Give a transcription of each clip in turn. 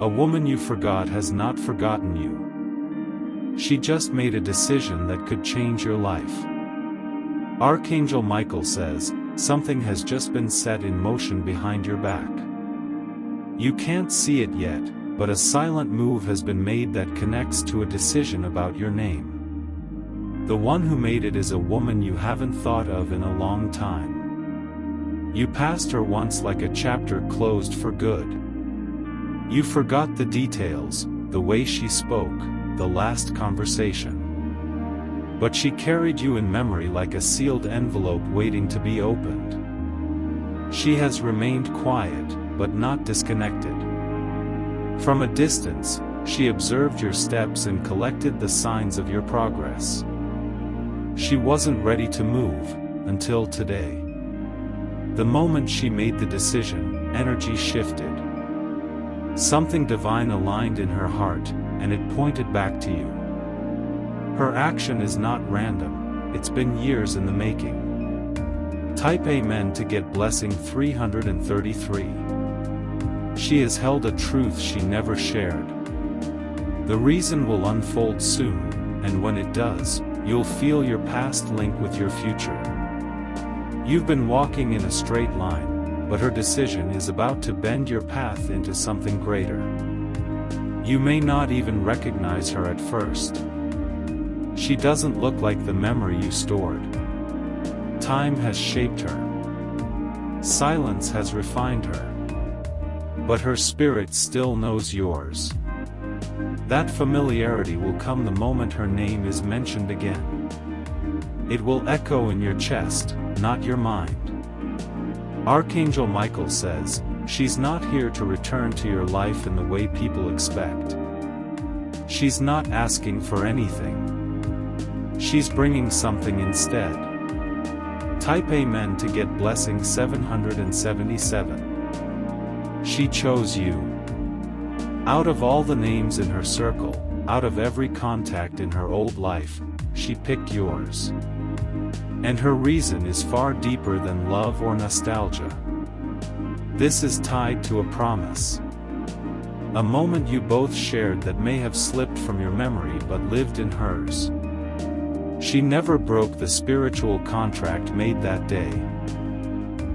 A woman you forgot has not forgotten you. She just made a decision that could change your life. Archangel Michael says, something has just been set in motion behind your back. You can't see it yet, but a silent move has been made that connects to a decision about your name. The one who made it is a woman you haven't thought of in a long time. You passed her once like a chapter closed for good. You forgot the details, the way she spoke, the last conversation. But she carried you in memory like a sealed envelope waiting to be opened. She has remained quiet, but not disconnected. From a distance, she observed your steps and collected the signs of your progress. She wasn't ready to move, until today. The moment she made the decision, energy shifted. Something divine aligned in her heart, and it pointed back to you. Her action is not random, it's been years in the making. Type Amen to get blessing 333. She has held a truth she never shared. The reason will unfold soon, and when it does, you'll feel your past link with your future. You've been walking in a straight line, but her decision is about to bend your path into something greater. You may not even recognize her at first. She doesn't look like the memory you stored. Time has shaped her. Silence has refined her. But her spirit still knows yours. That familiarity will come the moment her name is mentioned again. It will echo in your chest, not your mind. Archangel Michael says, she's not here to return to your life in the way people expect. She's not asking for anything. She's bringing something instead. Type Amen to get blessing 777. She chose you. Out of all the names in her circle, out of every contact in her old life, she picked yours. And her reason is far deeper than love or nostalgia. This is tied to a promise. A moment you both shared that may have slipped from your memory but lived in hers. She never broke the spiritual contract made that day.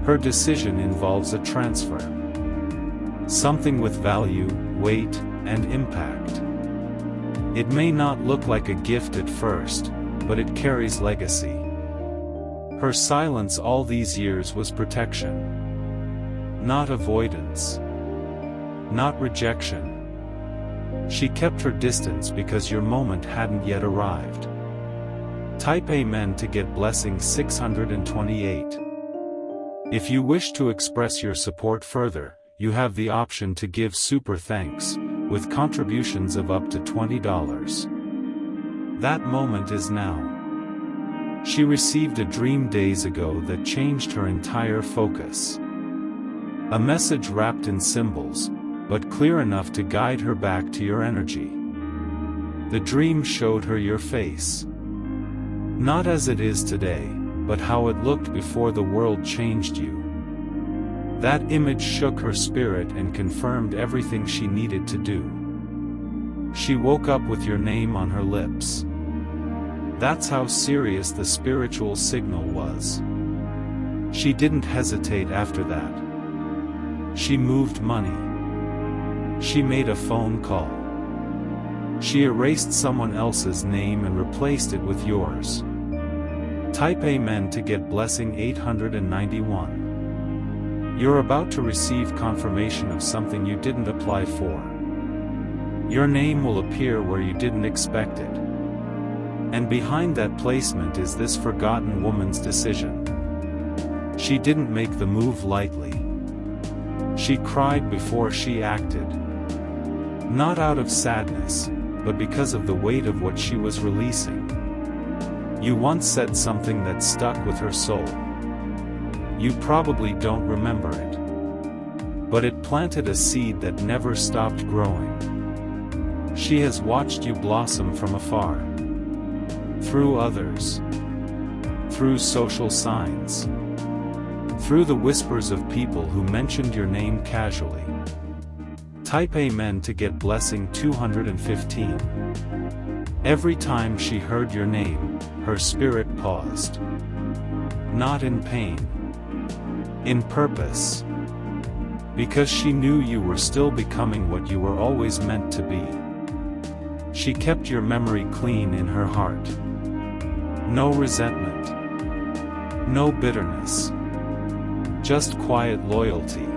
Her decision involves a transfer. Something with value, weight, and impact. It may not look like a gift at first, but it carries legacy. Her silence all these years was protection. Not avoidance. Not rejection. She kept her distance because your moment hadn't yet arrived. Type Amen to get blessing 628. If you wish to express your support further, you have the option to give super thanks, with contributions of up to $20. That moment is now. She received a dream days ago that changed her entire focus. A message wrapped in symbols, but clear enough to guide her back to your energy. The dream showed her your face. Not as it is today, but how it looked before the world changed you. That image shook her spirit and confirmed everything she needed to do. She woke up with your name on her lips. That's how serious the spiritual signal was. She didn't hesitate after that. She moved money. She made a phone call. She erased someone else's name and replaced it with yours. Type Amen to get blessing 891. You're about to receive confirmation of something you didn't apply for. Your name will appear where you didn't expect it. And behind that placement is this forgotten woman's decision. She didn't make the move lightly. She cried before she acted. Not out of sadness, but because of the weight of what she was releasing. You once said something that stuck with her soul. You probably don't remember it. But it planted a seed that never stopped growing. She has watched you blossom from afar. Through others. Through social signs. Through the whispers of people who mentioned your name casually. Type Amen to get blessing 215. Every time she heard your name, her spirit paused. Not in pain. In purpose. Because she knew you were still becoming what you were always meant to be. She kept your memory clean in her heart. No resentment. No bitterness. Just quiet loyalty.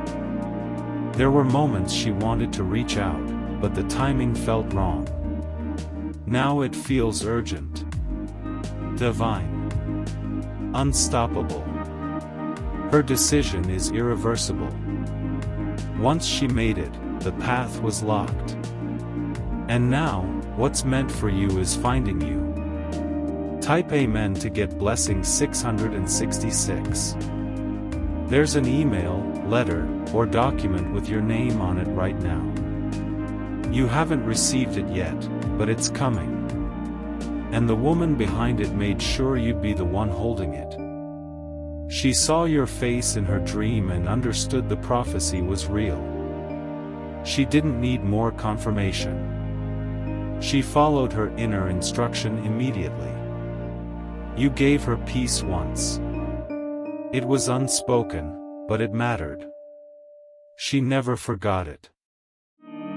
There were moments she wanted to reach out, but the timing felt wrong. Now it feels urgent. Divine. Unstoppable. Her decision is irreversible. Once she made it, the path was locked. And now, what's meant for you is finding you. Type Amen to get blessing 666. There's an email, letter, or document with your name on it right now. You haven't received it yet, but it's coming. And the woman behind it made sure you'd be the one holding it. She saw your face in her dream and understood the prophecy was real. She didn't need more confirmation. She followed her inner instruction immediately. You gave her peace once. It was unspoken, but it mattered. She never forgot it.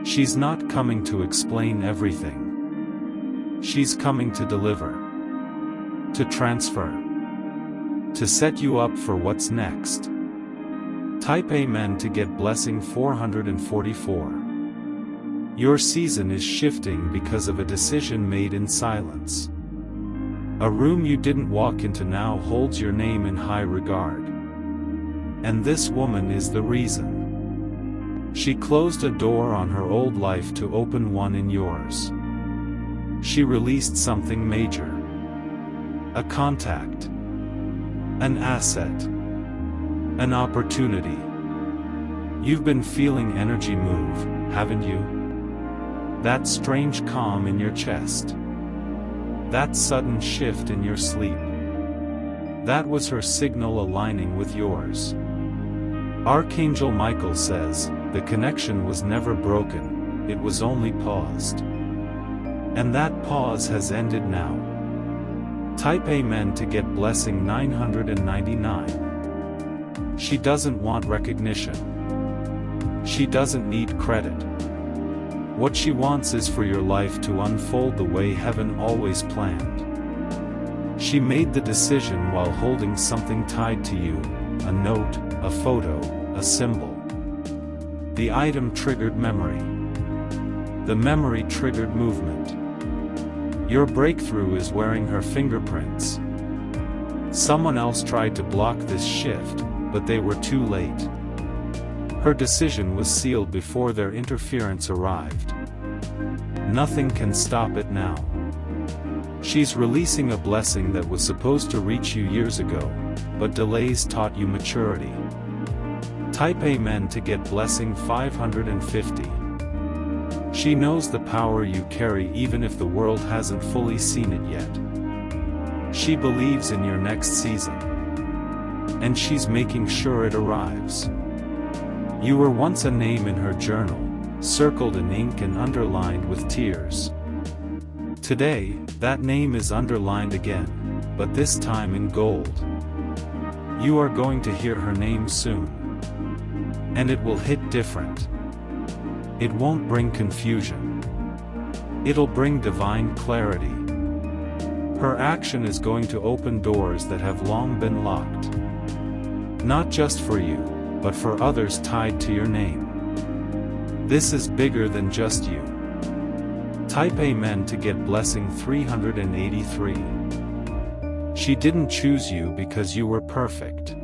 She's not coming to explain everything. She's coming to deliver. To transfer. To set you up for what's next. Type Amen to get blessing 444. Your season is shifting because of a decision made in silence. A room you didn't walk into now holds your name in high regard. And this woman is the reason. She closed a door on her old life to open one in yours. She released something major. A contact. An asset. An opportunity. You've been feeling energy move, haven't you? That strange calm in your chest. That sudden shift in your sleep. That was her signal aligning with yours. Archangel Michael says, the connection was never broken, it was only paused. And that pause has ended now. Type Amen to get blessing 999. She doesn't want recognition. She doesn't need credit. What she wants is for your life to unfold the way heaven always planned. She made the decision while holding something tied to you, a note, a photo, a symbol. The item triggered memory. The memory triggered movement. Your breakthrough is wearing her fingerprints. Someone else tried to block this shift, but they were too late. Her decision was sealed before their interference arrived. Nothing can stop it now. She's releasing a blessing that was supposed to reach you years ago, but delays taught you maturity. Type Amen to get blessing 550. She knows the power you carry even if the world hasn't fully seen it yet. She believes in your next season. And she's making sure it arrives. You were once a name in her journal, circled in ink and underlined with tears. Today, that name is underlined again, but this time in gold. You are going to hear her name soon. And it will hit different. It won't bring confusion. It'll bring divine clarity. Her action is going to open doors that have long been locked. Not just for you, but for others tied to your name. This is bigger than just you. Type Amen to get blessing 383. She didn't choose you because you were perfect.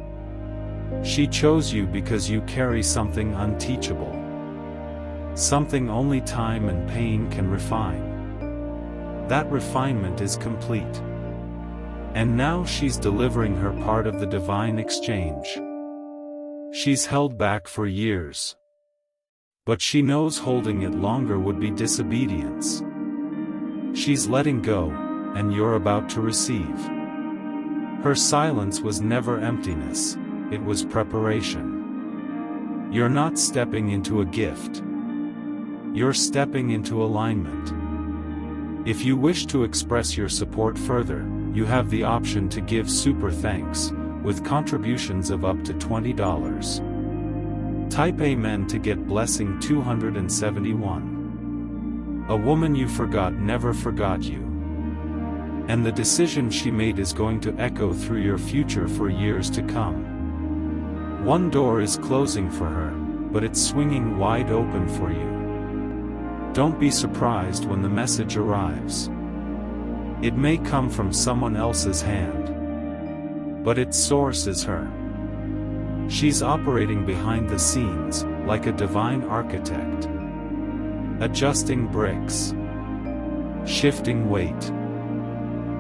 She chose you because you carry something unteachable. Something only time and pain can refine. That refinement is complete. And now she's delivering her part of the divine exchange. She's held back for years. But she knows holding it longer would be disobedience. She's letting go, and you're about to receive. Her silence was never emptiness, it was preparation. You're not stepping into a gift. You're stepping into alignment. If you wish to express your support further, you have the option to give super thanks, with contributions of up to $20. Type Amen to get blessing 271. A woman you forgot never forgot you. And the decision she made is going to echo through your future for years to come. One door is closing for her, but it's swinging wide open for you. Don't be surprised when the message arrives. It may come from someone else's hand, but its source is her. She's operating behind the scenes, like a divine architect, adjusting bricks, shifting weight,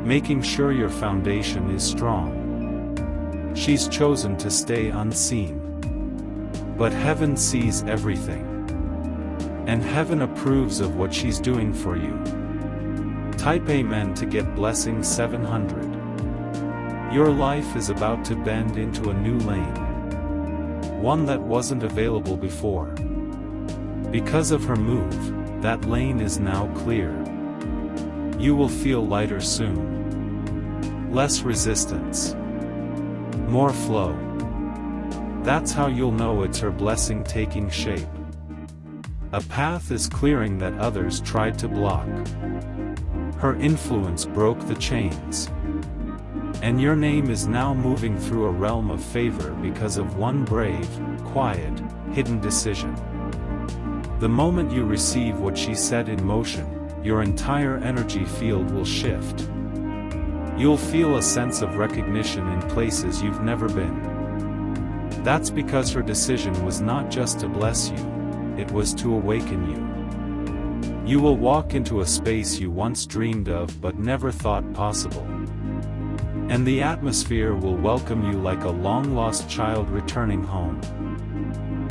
making sure your foundation is strong. She's chosen to stay unseen, but heaven sees everything, and heaven approves of what she's doing for you. Type Amen to get blessing 700. Your life is about to bend into a new lane, one that wasn't available before. Because of her move, that lane is now clear. You will feel lighter soon. Less resistance, more flow. That's how you'll know it's her blessing taking shape. A path is clearing that others tried to block. Her influence broke the chains, and your name is now moving through a realm of favor because of one brave, quiet, hidden decision. The moment you receive what she set in motion, your entire energy field will shift. You'll feel a sense of recognition in places you've never been. That's because her decision was not just to bless you, it was to awaken you. You will walk into a space you once dreamed of but never thought possible. And the atmosphere will welcome you like a long-lost child returning home.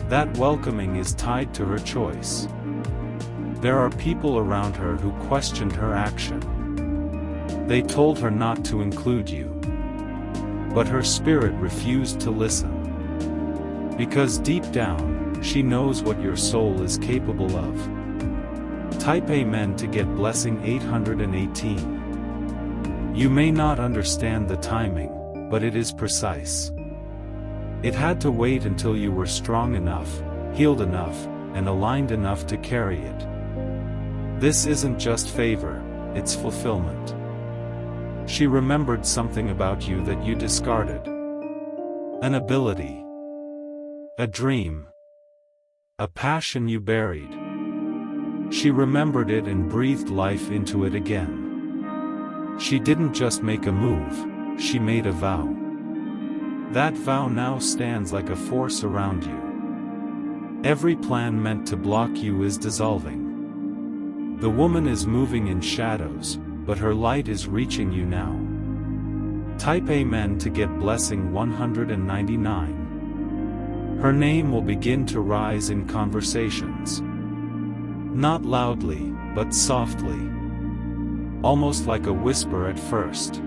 That welcoming is tied to her choice. There are people around her who questioned her action. They told her not to include you. But her spirit refused to listen. Because deep down, she knows what your soul is capable of. Type Amen to get blessing 818. You may not understand the timing, but it is precise. It had to wait until you were strong enough, healed enough, and aligned enough to carry it. This isn't just favor, it's fulfillment. She remembered something about you that you discarded. An ability, a dream, a passion you buried. She remembered it and breathed life into it again. She didn't just make a move, she made a vow. That vow now stands like a force around you. Every plan meant to block you is dissolving. The woman is moving in shadows, but her light is reaching you now. Type Amen to get blessing 199. Her name will begin to rise in conversations. Not loudly, but softly. Almost like a whisper at first.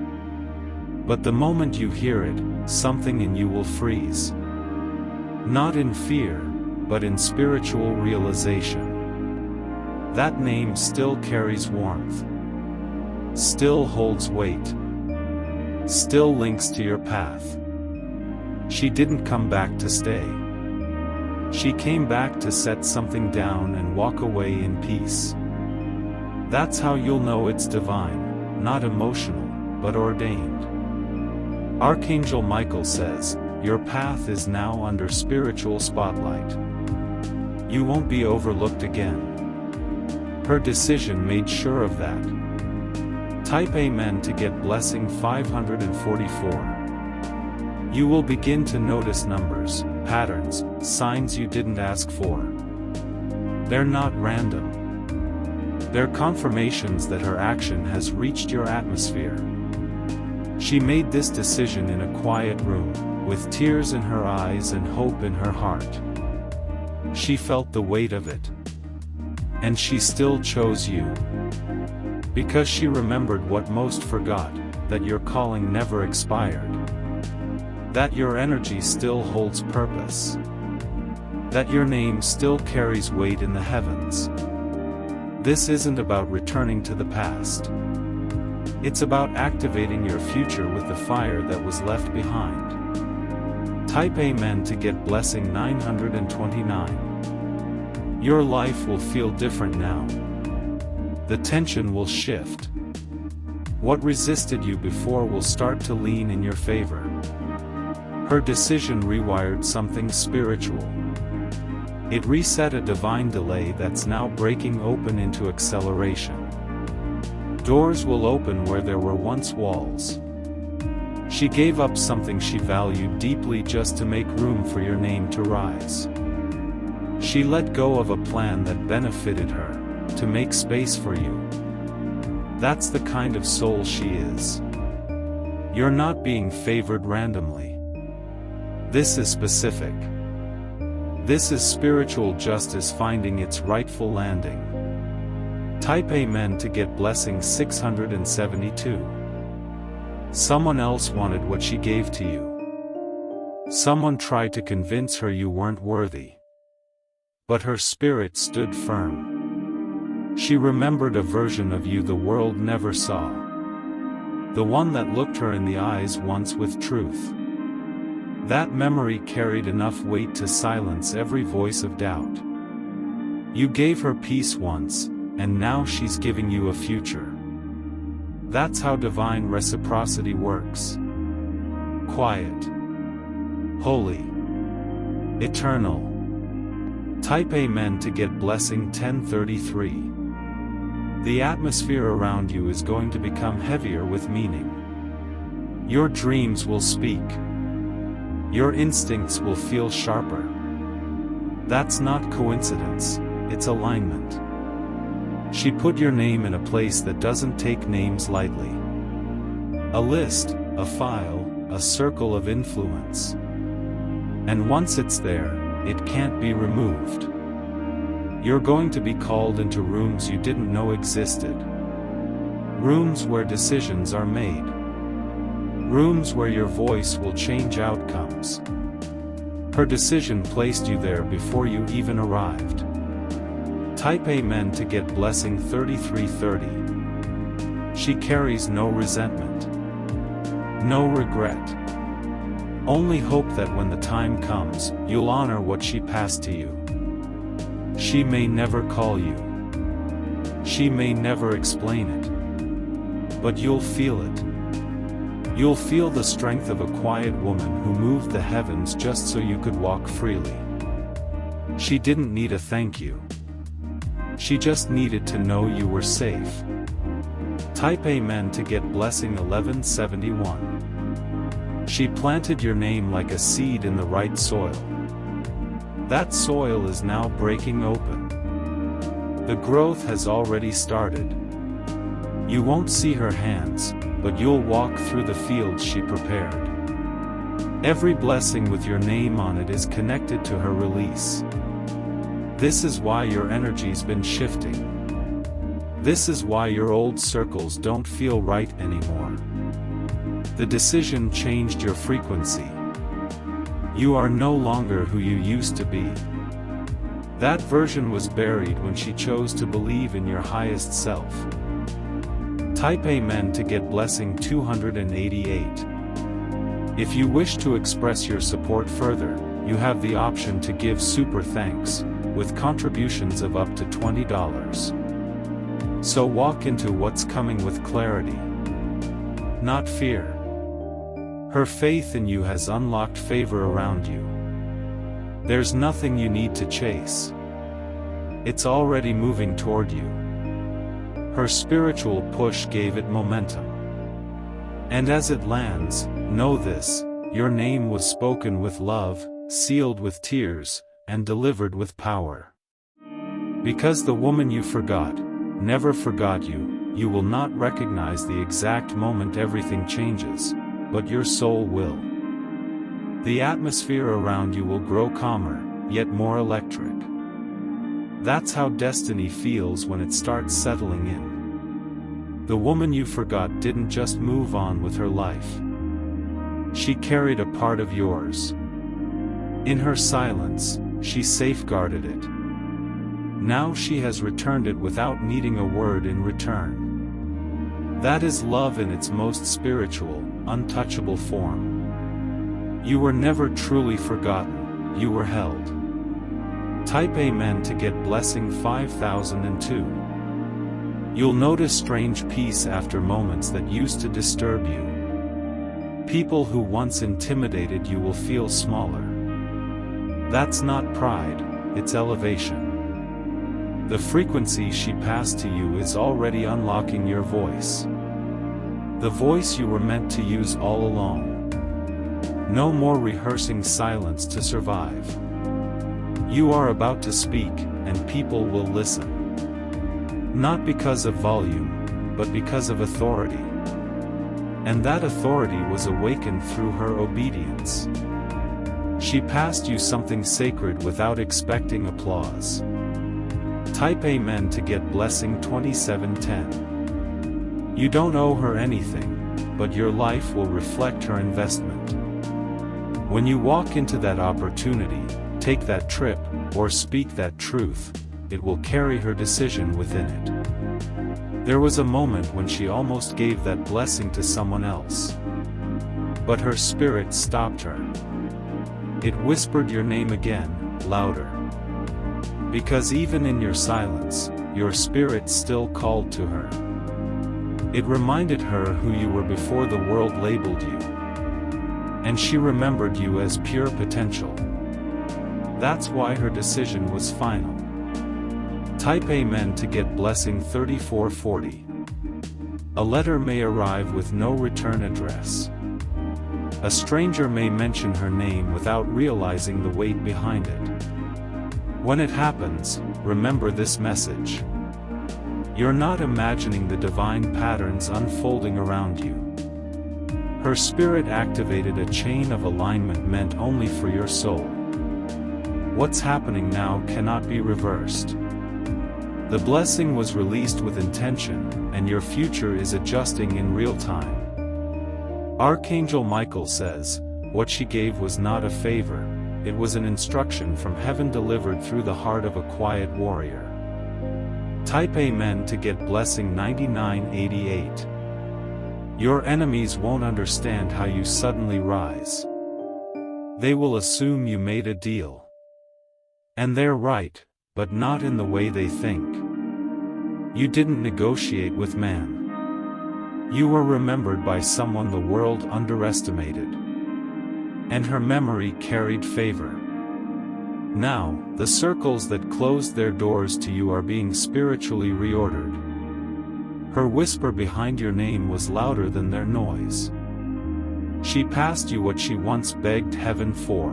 But the moment you hear it, something in you will freeze. Not in fear, but in spiritual realization. That name still carries warmth. Still holds weight. Still links to your path. She didn't come back to stay. She came back to set something down and walk away in peace. That's how you'll know it's divine, not emotional, but ordained. Archangel Michael says, your path is now under spiritual spotlight. You won't be overlooked again. Her decision made sure of that. Type Amen to get blessing 544. You will begin to notice numbers, patterns, signs you didn't ask for. They're not random. They're confirmations that her action has reached your atmosphere. She made this decision in a quiet room, with tears in her eyes and hope in her heart. She felt the weight of it. And she still chose you. Because she remembered what most forgot, that your calling never expired. That your energy still holds purpose. That your name still carries weight in the heavens. This isn't about returning to the past. It's about activating your future with the fire that was left behind. Type Amen to get blessing 929. Your life will feel different now. The tension will shift. What resisted you before will start to lean in your favor. Her decision rewired something spiritual. It reset a divine delay that's now breaking open into acceleration. Doors will open where there were once walls. She gave up something she valued deeply just to make room for your name to rise. She let go of a plan that benefited her, to make space for you. That's the kind of soul she is. You're not being favored randomly. This is specific. This is spiritual justice finding its rightful landing. Type Amen to get blessing 672. Someone else wanted what she gave to you. Someone tried to convince her you weren't worthy. But her spirit stood firm. She remembered a version of you the world never saw. The one that looked her in the eyes once with truth. That memory carried enough weight to silence every voice of doubt. You gave her peace once, and now she's giving you a future. That's how divine reciprocity works. Quiet. Holy. Eternal. Type Amen to get blessing 1033. The atmosphere around you is going to become heavier with meaning. Your dreams will speak. Your instincts will feel sharper. That's not coincidence, it's alignment. She put your name in a place that doesn't take names lightly. A list, a file, a circle of influence. And once it's there, it can't be removed. You're going to be called into rooms you didn't know existed. Rooms where decisions are made. Rooms where your voice will change outcomes. Her decision placed you there before you even arrived. Type Amen to get blessing 3330. She carries no resentment. No regret. Only hope that when the time comes, you'll honor what she passed to you. She may never call you. She may never explain it. But you'll feel it. You'll feel the strength of a quiet woman who moved the heavens just so you could walk freely. She didn't need a thank you. She just needed to know you were safe. Type Amen to get blessing 1171. She planted your name like a seed in the right soil. That soil is now breaking open. The growth has already started. You won't see her hands, but you'll walk through the fields she prepared. Every blessing with your name on it is connected to her release. This is why your energy's been shifting. This is why your old circles don't feel right anymore. The decision changed your frequency. You are no longer who you used to be. That version was buried when she chose to believe in your highest self. Type Amen to get blessing 288. If you wish to express your support further, you have the option to give super thanks, with contributions of up to $20. So walk into what's coming with clarity, not fear. Her faith in you has unlocked favor around you. There's nothing you need to chase. It's already moving toward you. Her spiritual push gave it momentum. And as it lands, know this, your name was spoken with love, sealed with tears, and delivered with power. Because the woman you forgot, never forgot you, you will not recognize the exact moment everything changes, but your soul will. The atmosphere around you will grow calmer, yet more electric. That's how destiny feels when it starts settling in. The woman you forgot didn't just move on with her life. She carried a part of yours. In her silence, she safeguarded it. Now she has returned it without needing a word in return. That is love in its most spiritual, untouchable form. You were never truly forgotten, you were held. Type Amen to get blessing 5002. You'll notice strange peace after moments that used to disturb you. People who once intimidated you will feel smaller. That's not pride, it's elevation. The frequency she passed to you is already unlocking your voice. The voice you were meant to use all along. No more rehearsing silence to survive. You are about to speak, and people will listen. Not because of volume, but because of authority. And that authority was awakened through her obedience. She passed you something sacred without expecting applause. Type Amen to get blessing 2710. You don't owe her anything, but your life will reflect her investment. When you walk into that opportunity, take that trip, or speak that truth, it will carry her decision within it. There was a moment when she almost gave that blessing to someone else. But her spirit stopped her. It whispered your name again, louder. Because even in your silence, your spirit still called to her. It reminded her who you were before the world labeled you. And she remembered you as pure potential. That's why her decision was final. Type Amen to get blessing 3440. A letter may arrive with no return address. A stranger may mention her name without realizing the weight behind it. When it happens, remember this message. You're not imagining the divine patterns unfolding around you. Her spirit activated a chain of alignment meant only for your soul. What's happening now cannot be reversed. The blessing was released with intention, and your future is adjusting in real time. Archangel Michael says, what she gave was not a favor, it was an instruction from heaven delivered through the heart of a quiet warrior. Type Amen to get blessing 9988. Your enemies won't understand how you suddenly rise. They will assume you made a deal. And they're right, but not in the way they think. You didn't negotiate with man. You were remembered by someone the world underestimated. And her memory carried favor. Now, the circles that closed their doors to you are being spiritually reordered. Her whisper behind your name was louder than their noise. She passed you what she once begged heaven for.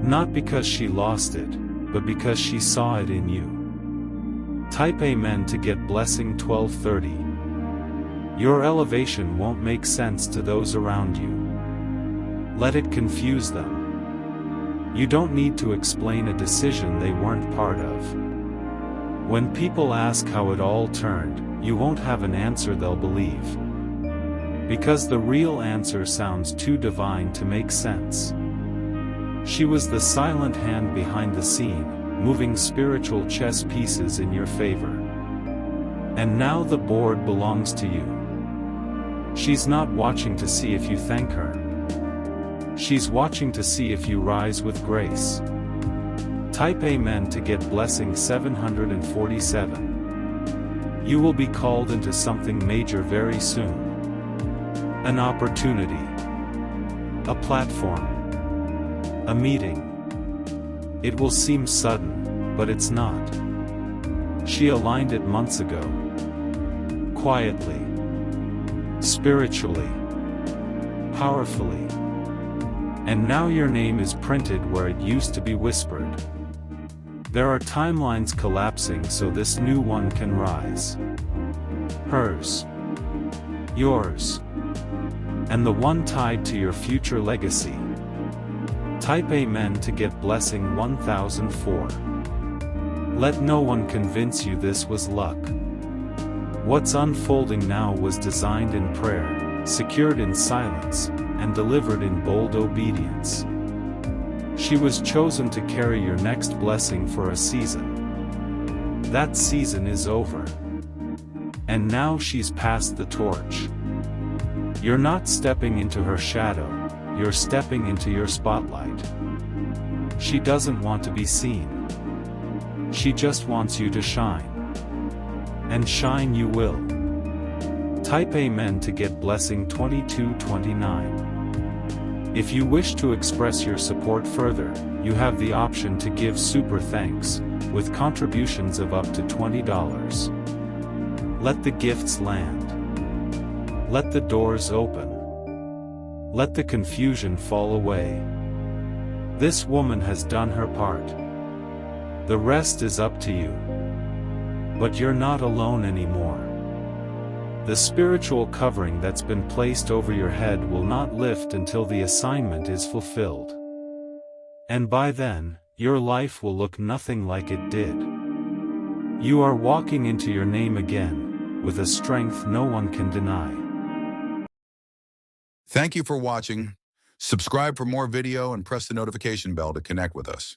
Not because she lost it, but because she saw it in you. Type Amen to get blessing 1230. Your elevation won't make sense to those around you. Let it confuse them. You don't need to explain a decision they weren't part of. When people ask how it all turned, you won't have an answer they'll believe. Because the real answer sounds too divine to make sense. She was the silent hand behind the scene, moving spiritual chess pieces in your favor. And now the board belongs to you. She's not watching to see if you thank her. She's watching to see if you rise with grace. Type Amen to get blessing 747. You will be called into something major very soon. An opportunity. A platform. A meeting. It will seem sudden, but it's not. She aligned it months ago. Quietly. Spiritually. Powerfully. And now your name is printed where it used to be whispered. There are timelines collapsing so this new one can rise. Hers. Yours. And the one tied to your future legacy. Type Amen to get blessing 1004. Let no one convince you this was luck. What's unfolding now was designed in prayer, secured in silence, and delivered in bold obedience. She was chosen to carry your next blessing for a season. That season is over. And now she's passed the torch. You're not stepping into her shadow, you're stepping into your spotlight. She doesn't want to be seen. She just wants you to shine. And shine you will. Type Amen to get blessing 2229. If you wish to express your support further, you have the option to give super thanks, with contributions of up to $20. Let the gifts land. Let the doors open. Let the confusion fall away. This woman has done her part. The rest is up to you. But you're not alone anymore. The spiritual covering that's been placed over your head will not lift until the assignment is fulfilled. And by then, your life will look nothing like it did. You are walking into your name again, with a strength no one can deny. Thank you for watching. Subscribe for more video and press the notification bell to connect with us.